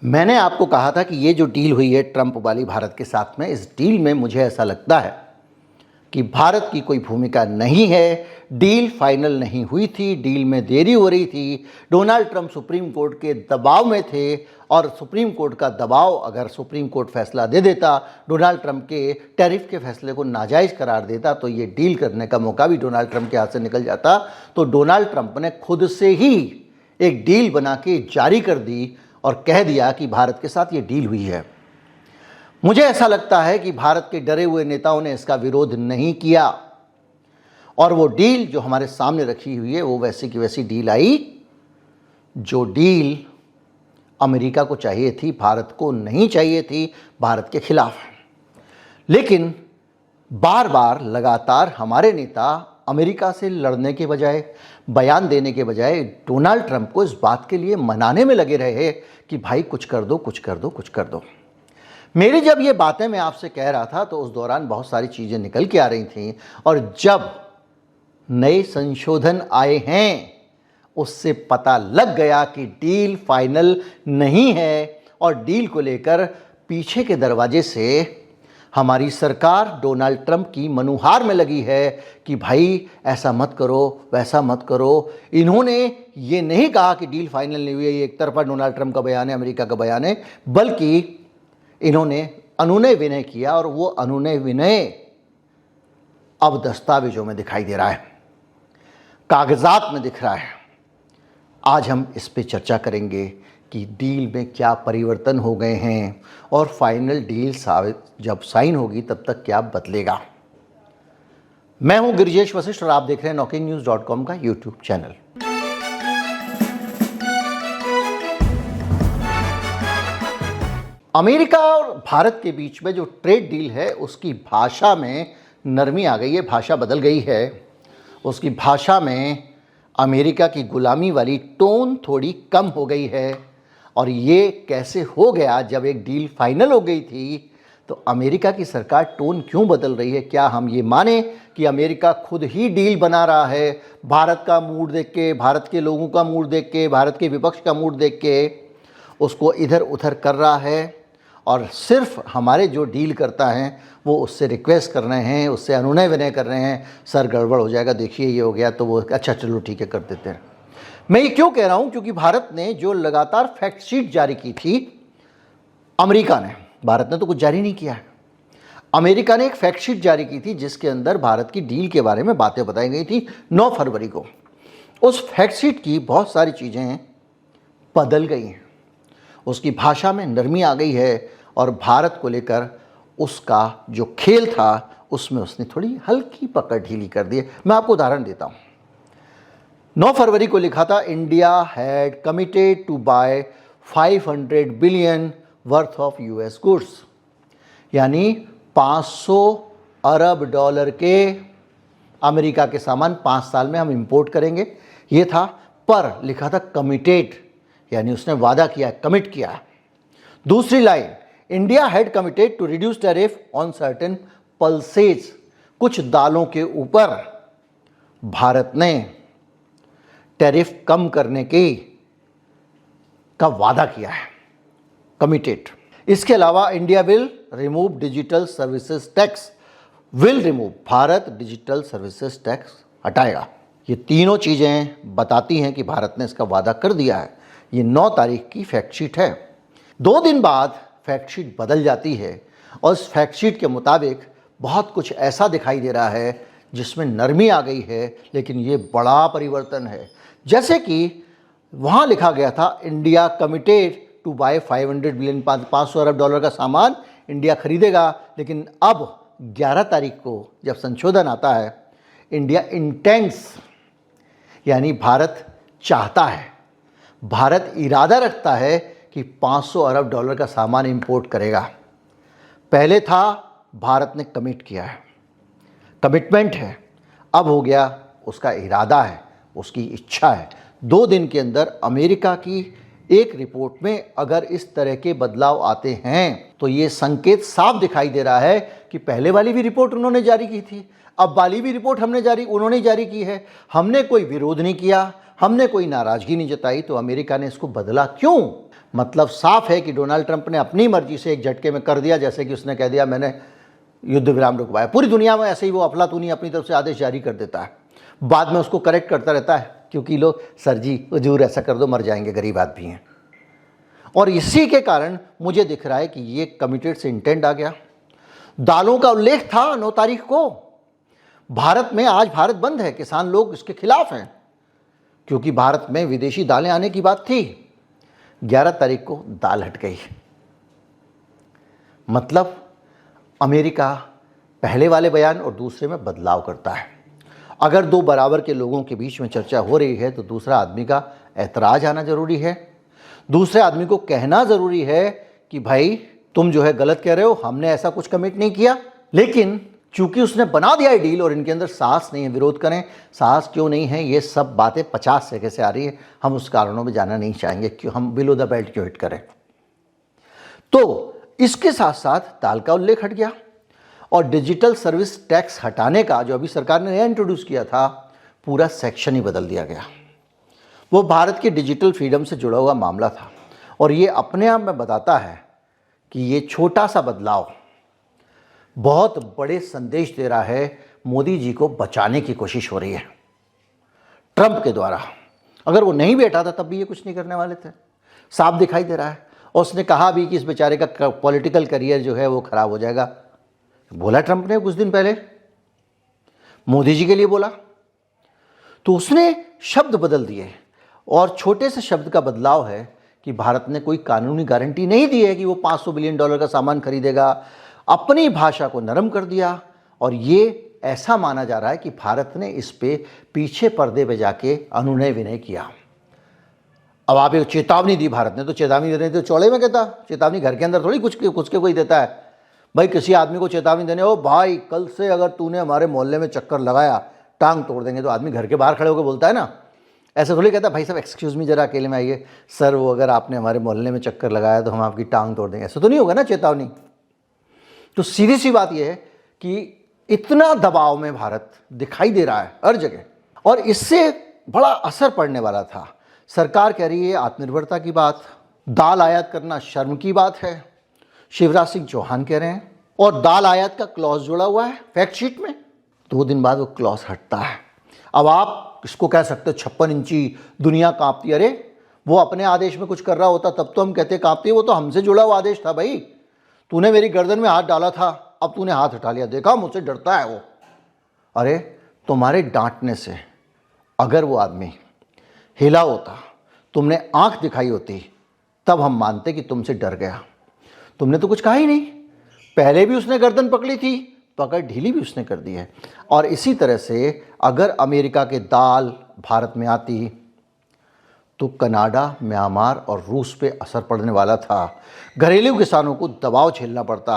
मैंने आपको कहा था कि ये जो डील हुई है ट्रंप वाली भारत के साथ में, इस डील में मुझे ऐसा लगता है कि भारत की कोई भूमिका नहीं है। डील फाइनल नहीं हुई थी, डील में देरी हो रही थी। डोनाल्ड ट्रंप सुप्रीम कोर्ट के दबाव में थे और सुप्रीम कोर्ट का दबाव, अगर सुप्रीम कोर्ट फैसला दे देता, डोनाल्ड ट्रंप के टैरिफ के फैसले को नाजायज़ करार देता, तो ये डील करने का मौका भी डोनाल्ड ट्रंप के हाथ से निकल जाता। तो डोनाल्ड ट्रंप ने खुद से ही एक डील बना के जारी कर दी और कह दिया कि भारत के साथ ये डील हुई है। मुझे ऐसा लगता है कि भारत के डरे हुए नेताओं ने इसका विरोध नहीं किया और वो डील जो हमारे सामने रखी हुई है वो वैसी की वैसी डील आई जो डील अमेरिका को चाहिए थी, भारत को नहीं चाहिए थी, भारत के खिलाफ है। लेकिन बार बार लगातार हमारे नेता अमेरिका से लड़ने के बजाय, बयान देने के बजाय डोनाल्ड ट्रंप को इस बात के लिए मनाने में लगे रहे कि भाई कुछ कर दो, कुछ कर दो, कुछ कर दो। मेरी जब ये बातें मैं आपसे कह रहा था तो उस दौरान बहुत सारी चीज़ें निकल के आ रही थीं और जब नए संशोधन आए हैं उससे पता लग गया कि डील फाइनल नहीं है और डील को लेकर पीछे के दरवाजे से हमारी सरकार डोनाल्ड ट्रंप की मनुहार में लगी है कि भाई ऐसा मत करो, वैसा मत करो। इन्होंने ये नहीं कहा कि डील फाइनल नहीं हुई है, ये एक तरफा डोनाल्ड ट्रंप का बयान है, अमेरिका का बयान है, बल्कि इन्होंने अनुनय विनय किया और वो अनुनय विनय अब दस्तावेजों में दिखाई दे रहा है, कागजात में दिख रहा है। आज हम इस पे चर्चा करेंगे कि डील में क्या परिवर्तन हो गए हैं और फाइनल डील जब साइन होगी तब तक क्या बदलेगा। मैं हूं गिरिजेश वशिष्ठ और आप देख रहे हैं knockinnews.com का यूट्यूब चैनल। अमेरिका और भारत के बीच में जो ट्रेड डील है उसकी भाषा में नरमी आ गई है, भाषा बदल गई है। उसकी भाषा में अमेरिका की गुलामी वाली टोन थोड़ी कम हो गई है। और ये कैसे हो गया? जब एक डील फाइनल हो गई थी तो अमेरिका की सरकार टोन क्यों बदल रही है? क्या हम ये माने कि अमेरिका खुद ही डील बना रहा है, भारत का मूड देख के, भारत के लोगों का मूड देख के, भारत के विपक्ष का मूड देख के उसको इधर उधर कर रहा है और सिर्फ हमारे जो डील करता है वो उससे रिक्वेस्ट कर रहे हैं, उससे अनुनय विनय कर रहे हैं, सर गड़बड़ हो जाएगा, देखिए ये हो गया, तो वो अच्छा चलो ठीक है कर देते हैं। मैं ये क्यों कह रहा हूँ? क्योंकि भारत ने जो लगातार फैक्ट शीट जारी की थी, अमेरिका ने, भारत ने तो कुछ जारी नहीं किया है, अमेरिका ने एक फैक्ट शीट जारी की थी जिसके अंदर भारत की डील के बारे में बातें बताई गई थी 9 फरवरी को। उस फैक्ट शीट की बहुत सारी चीज़ें बदल गई हैं, उसकी भाषा में नरमी आ गई है और भारत को लेकर उसका जो खेल था उसमें उसने थोड़ी हल्की पकड़ ढीली कर दी है। मैं आपको उदाहरण देता हूँ। 9 फरवरी को लिखा था, India had committed to buy 500 billion worth of US goods, यानी 500 अरब डॉलर के अमेरिका के सामान 5 साल में हम इंपोर्ट करेंगे, ये था। पर लिखा था कमिटेड, यानी उसने वादा किया, कमिट किया। दूसरी line, India had committed to reduce tariff on certain pulses, कुछ दालों के ऊपर भारत ने टैरिफ कम करने का वादा किया है, कमिटेड। इसके अलावा India will remove digital services tax, will remove, Bharat digital services tax हटाएगा। ये तीनों चीज़ें बताती हैं कि भारत ने इसका वादा कर दिया है। ये 9 तारीख की फैक्ट शीट है। 2 दिन बाद फैक्ट शीट बदल जाती है और उस फैक्ट शीट के मुताबिक बहुत कुछ ऐसा दिखाई दे रहा है जिसमें नरमी आ गई है, लेकिन ये बड़ा परिवर्तन है। जैसे कि वहाँ लिखा गया था, India committed to buy 500 billion, 500 अरब डॉलर का सामान इंडिया खरीदेगा, लेकिन अब 11 तारीख को जब संशोधन आता है, इंडिया इंटेंड्स, यानी भारत चाहता है, भारत इरादा रखता है कि 500 अरब डॉलर का सामान इंपोर्ट करेगा। पहले था भारत ने कमिट किया है, कमिटमेंट है, अब हो गया उसका इरादा है, उसकी इच्छा है। 2 दिन के अंदर अमेरिका की एक रिपोर्ट में अगर इस तरह के बदलाव आते हैं तो ये संकेत साफ दिखाई दे रहा है कि पहले वाली भी रिपोर्ट उन्होंने जारी की थी, अब वाली भी रिपोर्ट उन्होंने जारी की है, हमने कोई विरोध नहीं किया, हमने कोई नाराज़गी नहीं जताई, तो अमेरिका ने इसको बदला क्यों? मतलब साफ है कि डोनाल्ड ट्रंप ने अपनी मर्जी से एक झटके में कर दिया, जैसे कि उसने कह दिया मैंने युद्ध विराम रुकवाया। पूरी दुनिया में ऐसे ही वो अफलातूनी अपनी तरफ से आदेश जारी कर देता है, बाद में उसको करेक्ट करता रहता है, क्योंकि लोग सर जी हुजूर ऐसा कर दो, मर जाएंगे, गरीब आदमी हैं। और इसी के कारण मुझे दिख रहा है कि ये कमिटेड से इंटेंट आ गया। दालों का उल्लेख था 9 तारीख को भारत में। आज भारत बंद है, किसान लोग इसके खिलाफ हैं, क्योंकि भारत में विदेशी दालें आने की बात थी। 11 तारीख को दाल हट गई। मतलब अमेरिका पहले वाले बयान और दूसरे में बदलाव करता है। अगर दो बराबर के लोगों के बीच में चर्चा हो रही है तो दूसरा आदमी का ऐतराज आना जरूरी है, दूसरे आदमी को कहना जरूरी है कि भाई तुम जो है गलत कह रहे हो, हमने ऐसा कुछ कमिट नहीं किया। लेकिन चूंकि उसने बना दिया है डील और इनके अंदर साहस नहीं है, विरोध करें। साहस क्यों नहीं है, ये सब बातें 50 जगह से आ रही है, हम उस कारणों में जाना नहीं चाहेंगे, क्यों हम बिलो द बेल्ट क्यों हिट करें। तो इसके साथ साथ दाल का उल्लेख हट गया और डिजिटल सर्विस टैक्स हटाने का जो अभी सरकार ने नया इंट्रोड्यूस किया था, पूरा सेक्शन ही बदल दिया गया। वो भारत के डिजिटल फ्रीडम से जुड़ा हुआ मामला था और ये अपने आप में बताता है कि ये छोटा सा बदलाव बहुत बड़े संदेश दे रहा है। मोदी जी को बचाने की कोशिश हो रही है ट्रंप के द्वारा। अगर वो नहीं बैठा था तब भी ये कुछ नहीं करने वाले थे, साफ दिखाई दे रहा है। और उसने कहा भी कि इस बेचारे का पॉलिटिकल करियर जो है वो खराब हो जाएगा। बोला ट्रंप ने कुछ दिन पहले, मोदी जी के लिए बोला, तो उसने शब्द बदल दिए। और छोटे से शब्द का बदलाव है कि भारत ने कोई कानूनी गारंटी नहीं दी है कि वो $500 बिलियन का सामान खरीदेगा। अपनी भाषा को नरम कर दिया और ये ऐसा माना जा रहा है कि भारत ने इस पे पीछे पर्दे पे जाके अनुनय विनय किया। अब आप एक चेतावनी दी, भारत ने तो चेतावनी देने तो चौड़े में कहता, चेतावनी घर के अंदर थोड़ी कुछ के कोई देता है। भाई किसी आदमी को चेतावनी देने, ओ भाई कल से अगर तूने हमारे मोहल्ले में चक्कर लगाया टांग तोड़ देंगे, तो आदमी घर के बाहर खड़े होकर बोलता है ना। ऐसे थोड़ी कहता भाई साहब एक्सक्यूज़ मी जरा अकेले में आइए, सर वो अगर आपने हमारे मोहल्ले में चक्कर लगाया तो हम आपकी टांग तोड़ देंगे, ऐसा तो नहीं होगा ना चेतावनी। तो सीधी सी बात यह है कि इतना दबाव में भारत दिखाई दे रहा है हर जगह और इससे बड़ा असर पड़ने वाला था। सरकार कह रही है आत्मनिर्भरता की बात, दाल आयात करना शर्म की बात है, शिवराज सिंह चौहान कह रहे हैं। और दाल आयात का क्लॉज जुड़ा हुआ है फैक्ट शीट में। 2 दिन बाद वो क्लॉज हटता है। अब आप इसको कह सकते हो 56 इंची दुनिया कांपती। अरे वो अपने आदेश में कुछ कर रहा होता तब तो हम कहते कांपती है, वो तो हमसे जुड़ा हुआ आदेश था। भाई तूने मेरी गर्दन में हाथ डाला था, अब तूने हाथ हटा लिया, देखा मुझसे डरता है वो। अरे तुम्हारे डांटने से अगर वो आदमी हिला होता, तुमने आंख दिखाई होती, तब हम मानते कि तुमसे डर गया। तुमने तो कुछ कहा ही नहीं। पहले भी उसने गर्दन पकड़ी थी, पकड़ ढीली भी उसने कर दी है। और इसी तरह से अगर अमेरिका के दाल भारत में आती तो कनाडा, म्यांमार और रूस पे असर पड़ने वाला था। घरेलू किसानों को दबाव झेलना पड़ता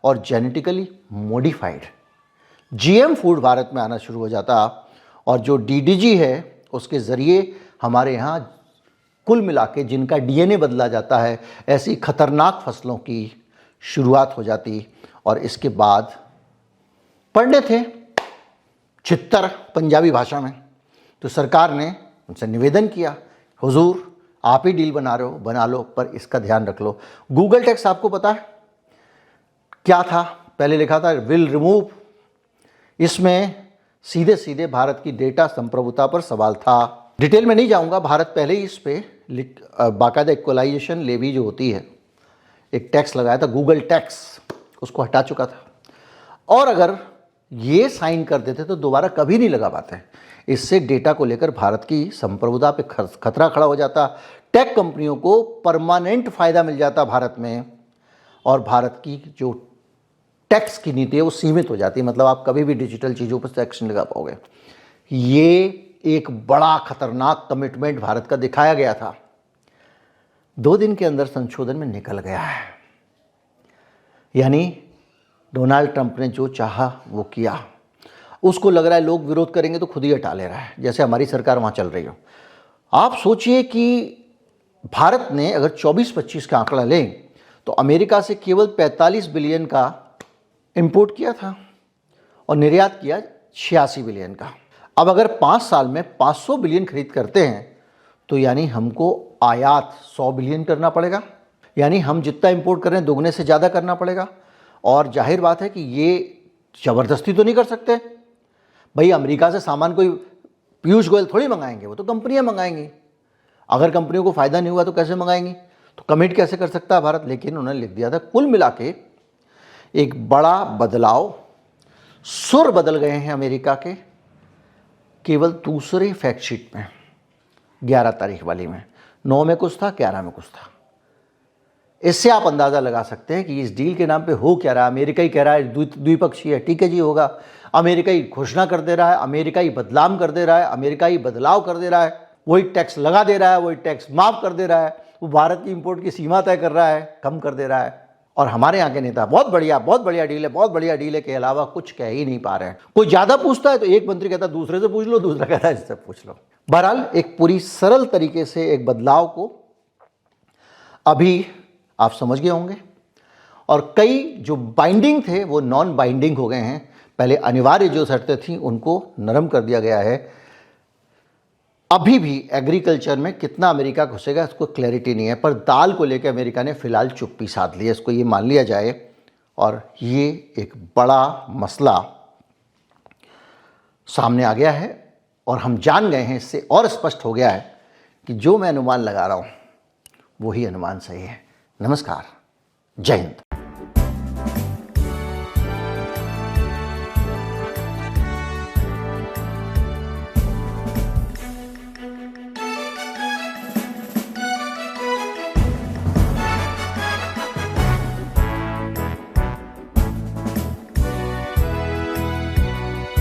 और genetically modified GM food Bharat में आना शुरू हो जाता। और जो डीडीजी है उसके ज़रिए हमारे यहाँ कुल मिला के जिनका डीएनए बदला जाता है, ऐसी खतरनाक फसलों की शुरुआत हो जाती। और इसके बाद पढ़ने थे छित्तर पंजाबी भाषा में, तो सरकार ने उनसे निवेदन किया, हुजूर आप ही डील बना रहे हो, बना लो, पर इसका ध्यान रख लो। गूगल टैक्स आपको पता है क्या था? पहले लिखा था विल रिमूव। इसमें सीधे सीधे भारत की डेटा संप्रभुता पर सवाल था। डिटेल में नहीं जाऊंगा, भारत पहले ही इस पे बाकायदा इक्वलाइजेशन लेवी जो होती है, एक टैक्स लगाया था गूगल टैक्स, उसको हटा चुका था। और अगर ये साइन कर देते तो दोबारा कभी नहीं लगा पाते। इससे डेटा को लेकर भारत की संप्रभुता पे खतरा खड़ा हो जाता। टेक कंपनियों को परमानेंट फ़ायदा मिल जाता भारत में, और भारत की जो टैक्स की नीति है वो सीमित हो जाती है। मतलब आप कभी भी डिजिटल चीज़ों पर टैक्स नहीं लगा पाओगे। ये एक बड़ा खतरनाक कमिटमेंट भारत का दिखाया गया था। 2 दिन के अंदर संशोधन में निकल गया है। यानी डोनाल्ड ट्रंप ने जो चाहा वो किया। उसको लग रहा है लोग विरोध करेंगे तो खुद ही हटा ले रहा है, जैसे हमारी सरकार वहाँ चल रही हो। आप सोचिए कि भारत ने अगर 24-25 का आंकड़ा लें तो अमेरिका से केवल 45 बिलियन का इंपोर्ट किया था और निर्यात किया 86 बिलियन का। अब अगर 5 साल में 500 बिलियन खरीद करते हैं तो यानी हमको आयात 100 बिलियन करना पड़ेगा, यानी हम जितना इंपोर्ट कर रहे हैं दुगने से ज़्यादा करना पड़ेगा। और जाहिर बात है कि ये ज़बरदस्ती तो नहीं कर सकते भाई। अमेरिका से सामान कोई पीयूष गोयल थोड़ी मंगाएंगे, वो तो कंपनियां मंगाएंगी। अगर कंपनियों को फ़ायदा नहीं हुआ तो कैसे मंगाएंगी, तो कमिट कैसे कर सकता है भारत। लेकिन उन्होंने लिख दिया था। कुल मिला के एक बड़ा बदलाव, सुर बदल गए हैं अमेरिका के केवल दूसरे फैक्ट शीट में, 11 तारीख वाली में। 9 में कुछ था, 11 में कुछ था। इससे आप अंदाज़ा लगा सकते हैं कि इस डील के नाम पे हो क्या रहा है। अमेरिका ही कह रहा है द्विपक्षीय है, ठीक है जी होगा। अमेरिका ही घोषणा कर दे रहा है, अमेरिका ही बदलाव कर दे रहा है, अमेरिका ही बदलाव कर दे रहा है, वही टैक्स लगा दे रहा है, वही टैक्स माफ़ कर दे रहा है, वो भारत की इंपोर्ट की सीमा तय कर रहा है, कम कर दे रहा है। और हमारे यहाँ के नेता बहुत बढ़िया डील है, बहुत बढ़िया डील है के अलावा कुछ कह ही नहीं पा रहे हैं। कोई ज़्यादा पूछता है तो एक मंत्री कहता है दूसरे से पूछ लो, दूसरा कहता है इससे पूछ लो। बहरहाल एक पूरी सरल तरीके से एक बदलाव को अभी आप समझ गए होंगे, और कई जो बाइंडिंग थे वो नॉन बाइंडिंग हो गए हैं। पहले अनिवार्य जो शर्तें थीं उनको नरम कर दिया गया है। अभी भी एग्रीकल्चर में कितना अमेरिका घुसेगा इसको क्लैरिटी नहीं है, पर दाल को लेकर अमेरिका ने फिलहाल चुप्पी साध ली है, इसको ये मान लिया जाए। और ये एक बड़ा मसला सामने आ गया है और हम जान गए हैं, इससे और स्पष्ट हो गया है कि जो मैं अनुमान लगा रहा हूँ वही अनुमान सही है। नमस्कार, जय हिंद।